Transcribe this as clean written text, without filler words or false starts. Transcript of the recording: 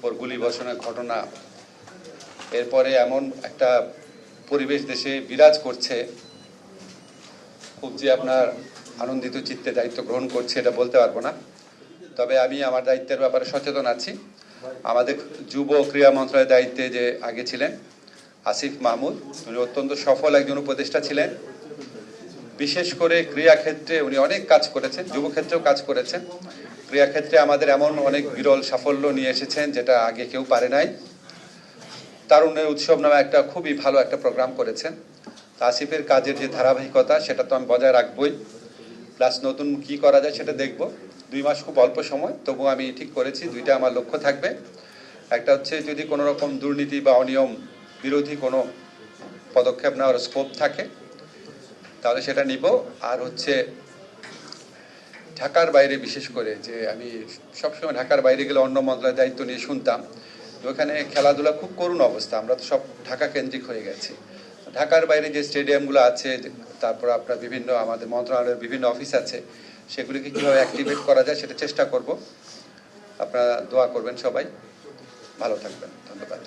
উপর গুলি বর্ষণের ঘটনা, এরপরে এমন একটা পরিবেশ দেশে বিরাজ করছে, খুব যে আপনার আনন্দিত চিত্তে দায়িত্ব গ্রহণ করছে এটা বলতে পারবো না। তবে আমি আমার দায়িত্বের ব্যাপারে সচেতন আছি। আমাদের যুব ক্রীড়া মন্ত্রণালয়ের দায়িত্বে যে আগে ছিলেন আসিফ মাহমুদ, উনি অত্যন্ত সফল একজন উপদেষ্টা ছিলেন। বিশেষ করে ক্রীড়া ক্ষেত্রে উনি অনেক কাজ করেছেন, যুব ক্ষেত্রেও কাজ করেছেন। ক্রীড়া ক্ষেত্রে আমাদের এমন অনেক বিরল সাফল্য নিয়ে এসেছেন যেটা আগে কেউ পারে নাই। তারুণ্যের উৎসব নামে একটা খুবই ভালো একটা প্রোগ্রাম করেছেন। আসিফের কাজের যে ধারাবাহিকতা সেটা তো আমি বজায় রাখবই, প্লাস নতুন কি করা যায় সেটা দেখব। 2 মাস খুব অল্প সময়, তবু আমি ঠিক করেছি দুইটা আমার লক্ষ্য থাকবে। একটা হচ্ছে যদি কোনো রকম দুর্নীতি বা অনিয়ম বিরোধী কোনো পদক্ষেপ নেওয়ার স্কোপ থাকে তাহলে সেটা নিব। আর হচ্ছে ঢাকার বাইরে, বিশেষ করে যে আমি সবসময় ঢাকার বাইরে গেলে অন্য মন্ত্রণালয়ের দায়িত্ব নিয়ে শুনতাম ওখানে খেলাধুলা খুব করুণ অবস্থা, আমরা তো সব ঢাকা কেন্দ্রিক হয়ে গেছি। ঢাকার বাইরে যে স্টেডিয়ামগুলো আছে, তারপর আপনার বিভিন্ন আমাদের মন্ত্রণালয়ের বিভিন্ন অফিস আছে, সেগুলিকে কীভাবে অ্যাক্টিভেট করা যায় সেটা চেষ্টা করব। আপনারা দোয়া করবেন, সবাই ভালো থাকবেন, ধন্যবাদ।